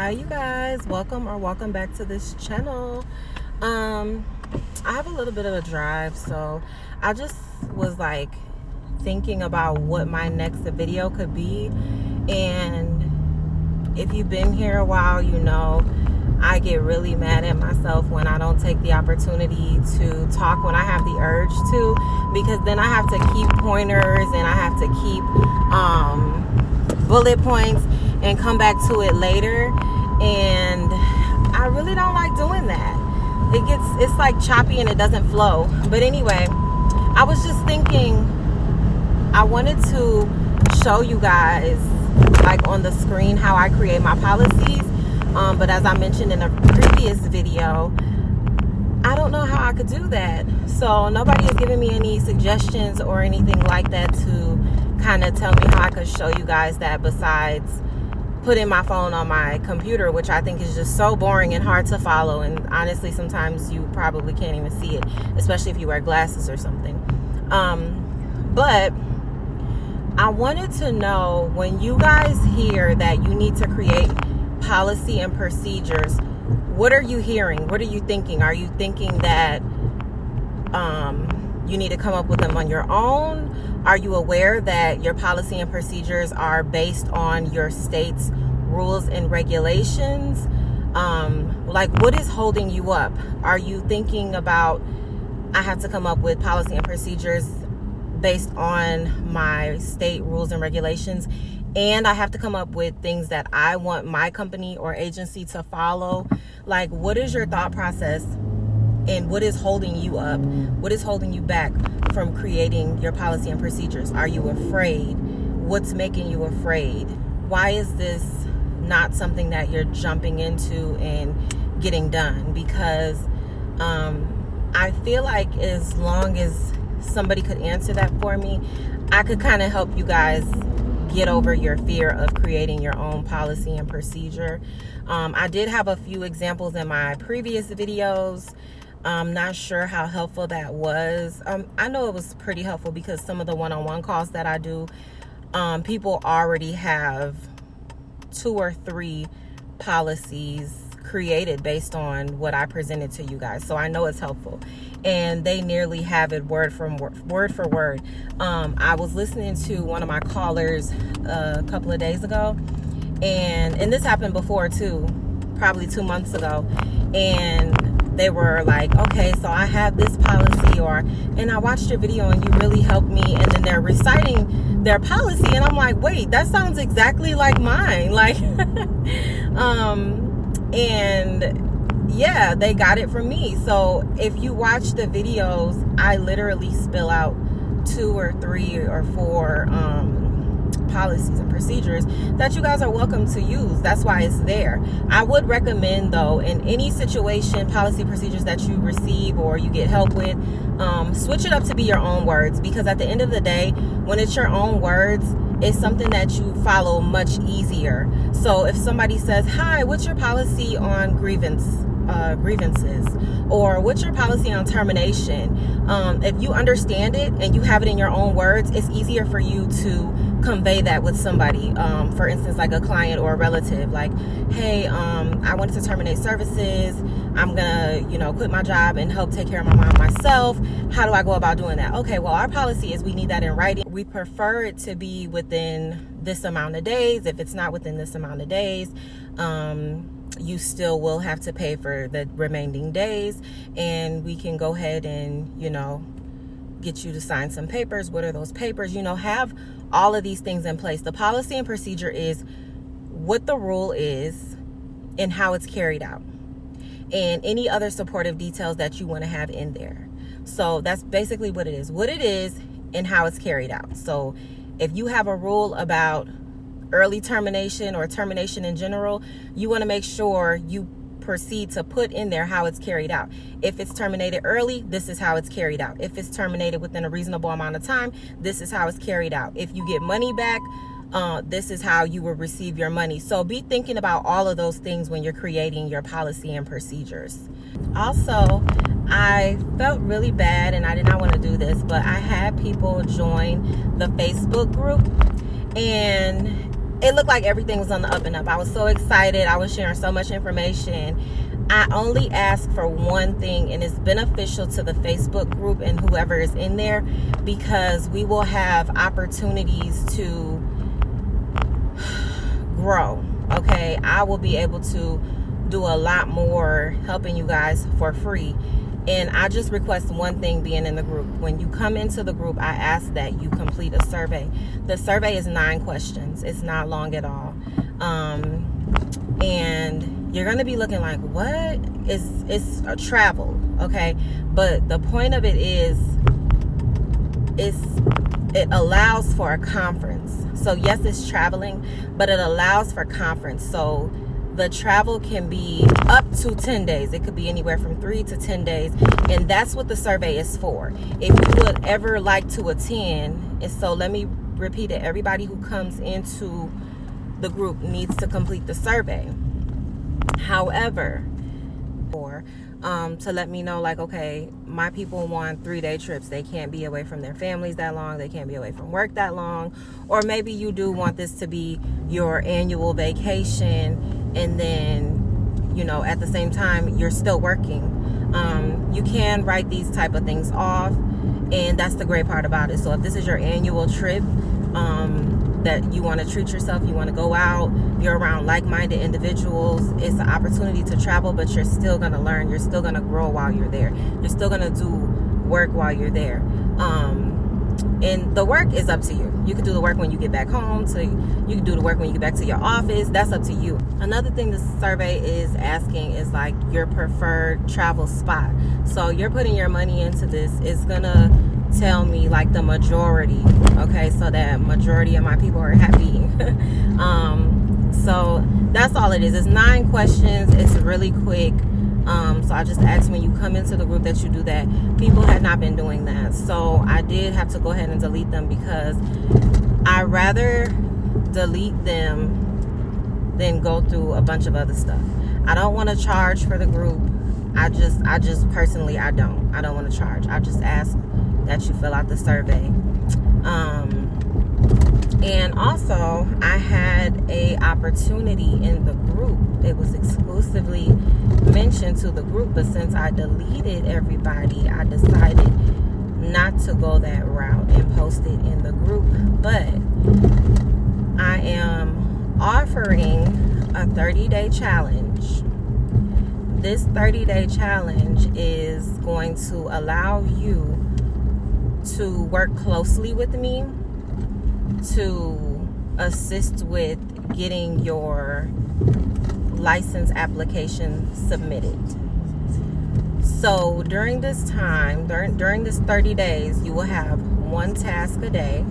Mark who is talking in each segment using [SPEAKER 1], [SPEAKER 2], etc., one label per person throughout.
[SPEAKER 1] Hi you guys, welcome back to this channel. I have a little bit of a drive, so I just was like thinking about what my next video could be. And if you've been here a while, you know I get really mad at myself when I don't take the opportunity to talk when I have the urge to, because then I have to keep pointers and I have to keep bullet points and come back to it later, and I really don't like doing that. It's like choppy and it doesn't flow. But anyway, I was just thinking I wanted to show you guys like on the screen how I create my policies, but as I mentioned in a previous video, I don't know how I could do that. So nobody has given me any suggestions or anything like that to kind of tell me how I could show you guys that, besides putting my phone on my computer, which I think is just so boring and hard to follow. And honestly, sometimes you probably can't even see it, especially if you wear glasses or something. But I wanted to know, when you guys hear that you need to create policy and procedures, what are you hearing? What are you thinking? Are you thinking that you need to come up with them on your own? Are you aware that your policy and procedures are based on your state's rules and regulations? Like, what is holding you up? Are you thinking about, I have to come up with policy and procedures based on my state rules and regulations, and I have to come up with things that I want my company or agency to follow? Like, what is your thought process? And what is holding you up? What is holding you back from creating your policy and procedures? Are you afraid? What's making you afraid? Why is this not something that you're jumping into and getting done? Because I feel like as long as somebody could answer that for me, I could kind of help you guys get over your fear of creating your own policy and procedure. I did have a few examples in my previous videos. I'm not sure how helpful that was. I know it was pretty helpful because some of the one-on-one calls that I do, people already have 2 or 3 policies created based on what I presented to you guys. So I know it's helpful, and they nearly have it word for word. I was listening to one of my callers a couple of days ago, and this happened before too, probably 2 months ago, and they were like, okay, so I have this policy, and I watched your video and you really helped me, and then they're reciting their policy, and I'm like, wait, that sounds exactly like mine. Like, and yeah, they got it from me. So if you watch the videos, I literally spill out 2 or 3 or 4 policies and procedures that you guys are welcome to use. That's why it's there. I would recommend, though, in any situation, policy procedures that you receive or you get help with, switch it up to be your own words, because at the end of the day, when it's your own words, it's something that you follow much easier. So if somebody says, hi, what's your policy on grievances, or what's your policy on termination, if you understand it and you have it in your own words, it's easier for you to convey that with somebody. For instance, like a client or a relative, like, hey, I wanted to terminate services. I'm gonna, quit my job and help take care of my mom myself. How do I go about doing that? Okay, well, our policy is we need that in writing. We prefer it to be within this amount of days. If it's not within this amount of days, you still will have to pay for the remaining days, and we can go ahead and, get you to sign some papers. What are those papers? Have all of these things in place. The policy and procedure is what the rule is and how it's carried out, and any other supportive details that you want to have in there. So that's basically what it is and how it's carried out. So if you have a rule about early termination or termination in general, you want to make sure you proceed to put in there how it's carried out. If it's terminated early, this is how it's carried out. If it's terminated within a reasonable amount of time, this is how it's carried out. If you get money back, this is how you will receive your money. So be thinking about all of those things when you're creating your policy and procedures. Also, I felt really bad, and I did not want to do this, but I had people join the Facebook group, and it looked like everything was on the up and up. I was so excited. I was sharing so much information. I only ask for one thing, and it's beneficial to the Facebook group and whoever is in there, because we will have opportunities to grow. Okay, I will be able to do a lot more helping you guys for free. And I just request one thing being in the group. When you come into the group, I ask that you complete a survey. The survey is 9 questions. It's not long at all. And you're going to be looking like, what? It's a travel, okay? But the point of it is, it allows for a conference. So yes, it's traveling, but it allows for conference. So the travel can be up to 10 days. It could be anywhere from 3 to 10 days. And that's what the survey is for. If you would ever like to attend, and so let me repeat it, everybody who comes into the group needs to complete the survey. However, or to let me know, like, okay, my people want 3-day trips. They can't be away from their families that long. They can't be away from work that long. Or maybe you do want this to be your annual vacation, and then, you know, at the same time, you're still working. You can write these type of things off, and that's the great part about it. So if this is your annual trip, that you want to treat yourself, you want to go out, you're around like-minded individuals, it's an opportunity to travel, but you're still going to learn, you're still going to grow while you're there, you're still going to do work while you're there. And the work is up to you. You can do the work when you get back home, so you can do the work when you get back to your office. That's up to you. Another thing this survey is asking is like your preferred travel spot. So you're putting your money into this. It's gonna tell me like the majority, okay, so that majority of my people are happy. So that's all it is. It's 9 questions. It's really quick. So I just asked when you come into the group that you do that. People had not been doing that, so I did have to go ahead and delete them, because I rather delete them than go through a bunch of other stuff. I don't want to charge for the group. I just personally, I don't want to charge. I just ask that you fill out the survey. And also, I had a opportunity in the group. It was exclusively mentioned to the group, but since I deleted everybody, I decided not to go that route and post it in the group. But I am offering a 30-day challenge. This 30-day challenge is going to allow you to work closely with me to assist with getting your license application submitted. So during this time, during this 30 days, you will have 1 task a day.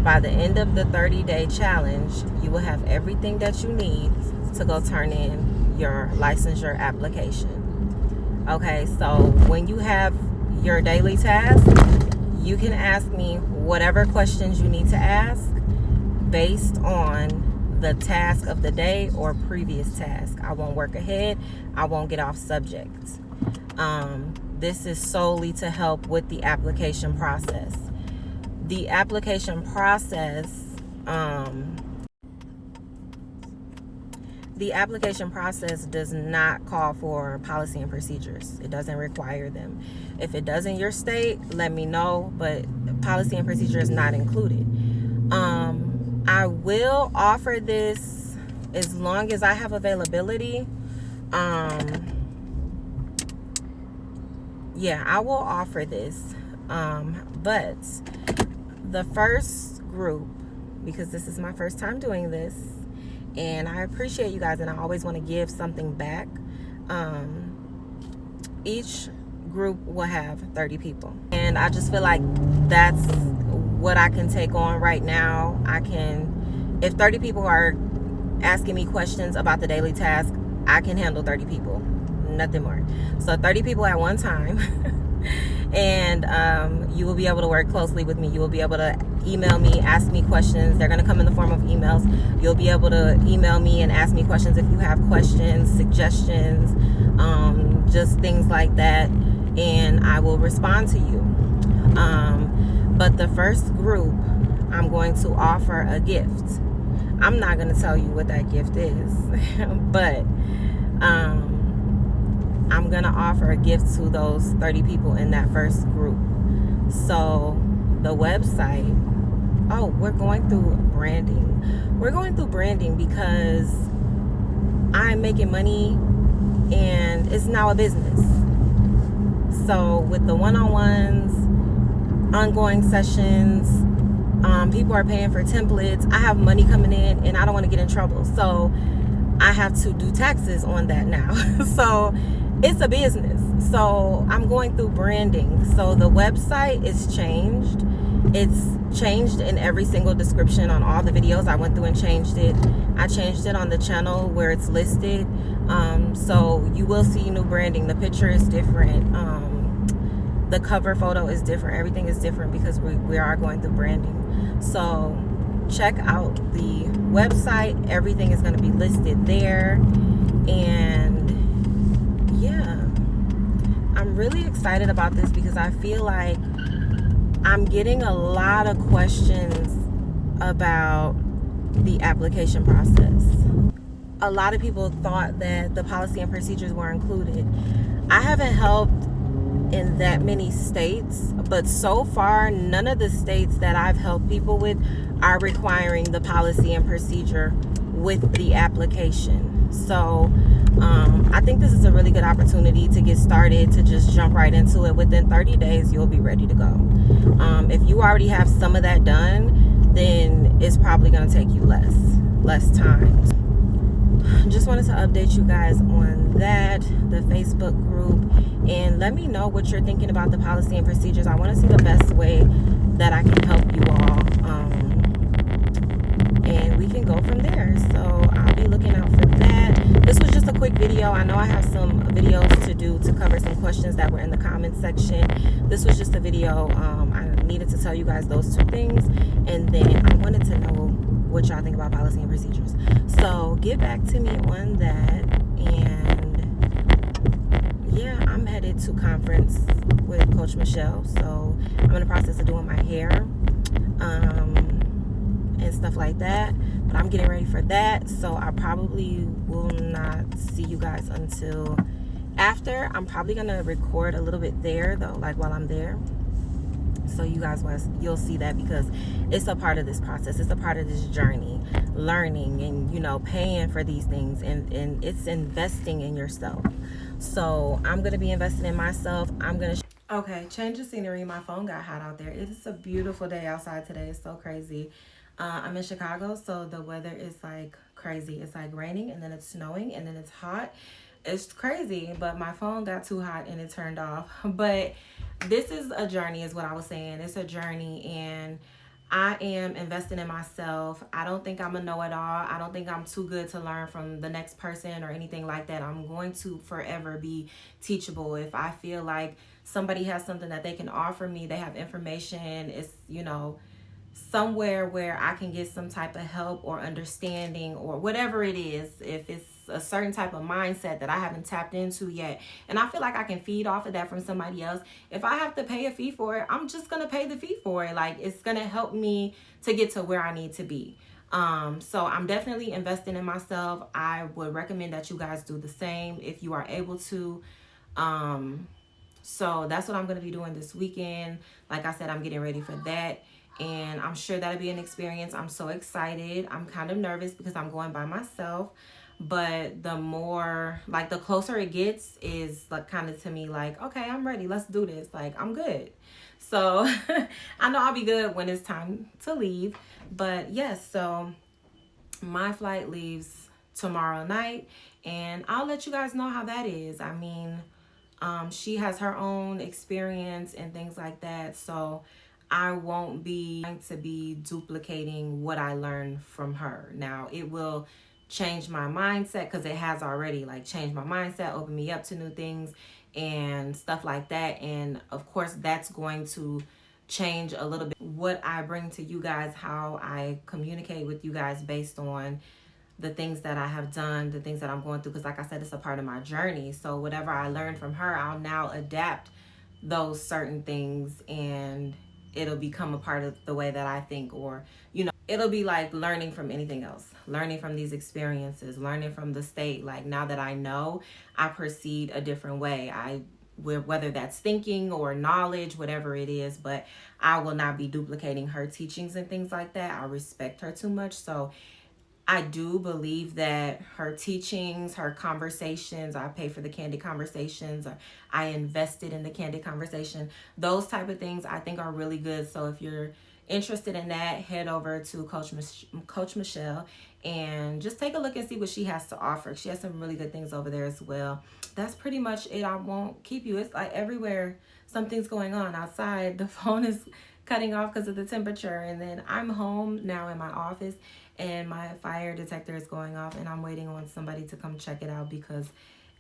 [SPEAKER 1] By the end of the 30-day challenge, you will have everything that you need to go turn in your licensure application. Okay, so when you have your daily task, you can ask me whatever questions you need to ask based on the task of the day or previous task. I won't work ahead. I won't get off subject. This is solely to help with the application process. The application process, does not call for policy and procedures. It doesn't require them. If it does in your state, let me know, but policy and procedure is not included. I will offer this as long as I have availability. Yeah, I will offer this. But the first group, because this is my first time doing this, and I appreciate you guys, and I always want to give something back. Each group will have 30 people, and I just feel like that's what I can take on right now. I can, if 30 people are asking me questions about the daily task, I can handle 30 people, nothing more. So 30 people at one time. And you will be able to work closely with me. You will be able to email me, ask me questions. They're going to come in the form of emails. You'll be able to email me and ask me questions if you have questions, suggestions, just things like that, and I will respond to you. But the first group, I'm going to offer a gift. I'm not going to tell you what that gift is, but I'm going to offer a gift to those 30 people in that first group. So the website, we're going through branding. We're going through branding because I'm making money and it's now a business. So with the one-on-ones, ongoing sessions, people are paying for templates. I have money coming in and I don't want to get in trouble. So I have to do taxes on that now. So it's a business. So I'm going through branding. So the website is changed. It's changed in every single description on all the videos. I went through and changed it. I changed it on the channel where it's listed. So you will see new branding. The picture is different. The cover photo is different. Everything is different because we are going through branding. So check out the website. Everything is going to be listed there. And yeah, I'm really excited about this because I feel like I'm getting a lot of questions about the application process. A lot of people thought that the policy and procedures were included. I haven't helped in that many states, but so far none of the states that I've helped people with are requiring the policy and procedure with the application. So I think this is a really good opportunity to get started, to just jump right into it. Within 30 days you'll be ready to go. If you already have some of that done, then it's probably going to take you less time. Just wanted to update you guys on that, the Facebook group, and let me know what you're thinking about the policy and procedures. I want to see the best way that I can help you all, and we can go from there. So I'll be looking out for that. This was just a quick video. I know I have some videos to do to cover some questions that were in the comment section. This was just a video. I needed to tell you guys those two things, and then I wanted to know what y'all think about policy and procedures. So get back to me on that. And yeah, I'm headed to conference with Coach Michelle. So I'm in the process of doing my hair and stuff like that. But I'm getting ready for that. So I probably will not see you guys until after. I'm probably going to record a little bit there though, like while I'm there. So you guys, you'll see that because it's a part of this process. It's a part of this journey, learning and, paying for these things, and it's investing in yourself. So I'm going to be investing in myself. Okay, change of scenery. My phone got hot out there. It is a beautiful day outside today. It's so crazy. I'm in Chicago, so the weather is like crazy. It's like raining and then it's snowing and then it's hot. It's crazy, but my phone got too hot and it turned off. But this is a journey, is what I was saying. It's a journey, and I am investing in myself. I don't think I'm a know-it-all. I don't think I'm too good to learn from the next person or anything like that. I'm going to forever be teachable. If I feel like somebody has something that they can offer me, they have information, it's, somewhere where I can get some type of help or understanding or whatever it is, if it's a certain type of mindset that I haven't tapped into yet, and I feel like I can feed off of that from somebody else. If I have to pay a fee for it, I'm just gonna pay the fee for it. Like, it's gonna help me to get to where I need to be. So I'm definitely investing in myself. I would recommend that you guys do the same if you are able to. So that's what I'm going to be doing this weekend. Like I said, I'm getting ready for that, and I'm sure that'll be an experience. I'm so excited. I'm kind of nervous because I'm going by myself, but the closer it gets is like kind of to me like, okay, I'm ready. Let's do this. Like, I'm good. So I know I'll be good when it's time to leave. But yes, so my flight leaves tomorrow night, and I'll let you guys know how that is. I mean, she has her own experience and things like that, so I won't be trying to be duplicating what I learned from her. Now, it will change my mindset, because it has already changed my mindset, opened me up to new things and stuff like that. And of course, that's going to change a little bit what I bring to you guys, how I communicate with you guys based on the things that I have done, the things that I'm going through, because like I said, it's a part of my journey. So whatever I learned from her, I'll now adapt those certain things, and it'll become a part of the way that I think, or it'll be like learning from anything else, learning from these experiences, learning from the state. Like now that I know, I proceed a different way. Whether that's thinking or knowledge, whatever it is, but I will not be duplicating her teachings and things like that. I respect her too much. So I do believe that her teachings, her conversations, I pay for the candid conversations, or I invested in the candid conversation, those type of things I think are really good. So if you're interested in that, head over to Coach Michelle and just take a look and see what she has to offer. She has some really good things over there as well. That's pretty much it. I won't keep you. It's like everywhere something's going on outside. The phone is cutting off because of the temperature, and then I'm home now in my office and my fire detector is going off, and I'm waiting on somebody to come check it out because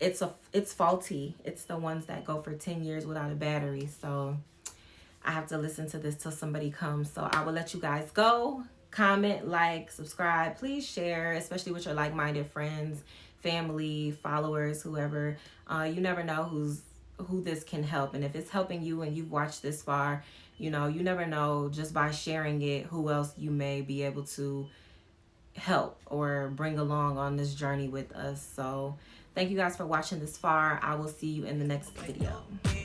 [SPEAKER 1] it's faulty. It's the ones that go for 10 years without a battery. So I have to listen to this till somebody comes. So I will let you guys go. Comment, like, subscribe. Please share, especially with your like-minded friends, family, followers, whoever. You never know who this can help. And if it's helping you and you've watched this far, you never know just by sharing it who else you may be able to help or bring along on this journey with us. So thank you guys for watching this far. I will see you in the next video.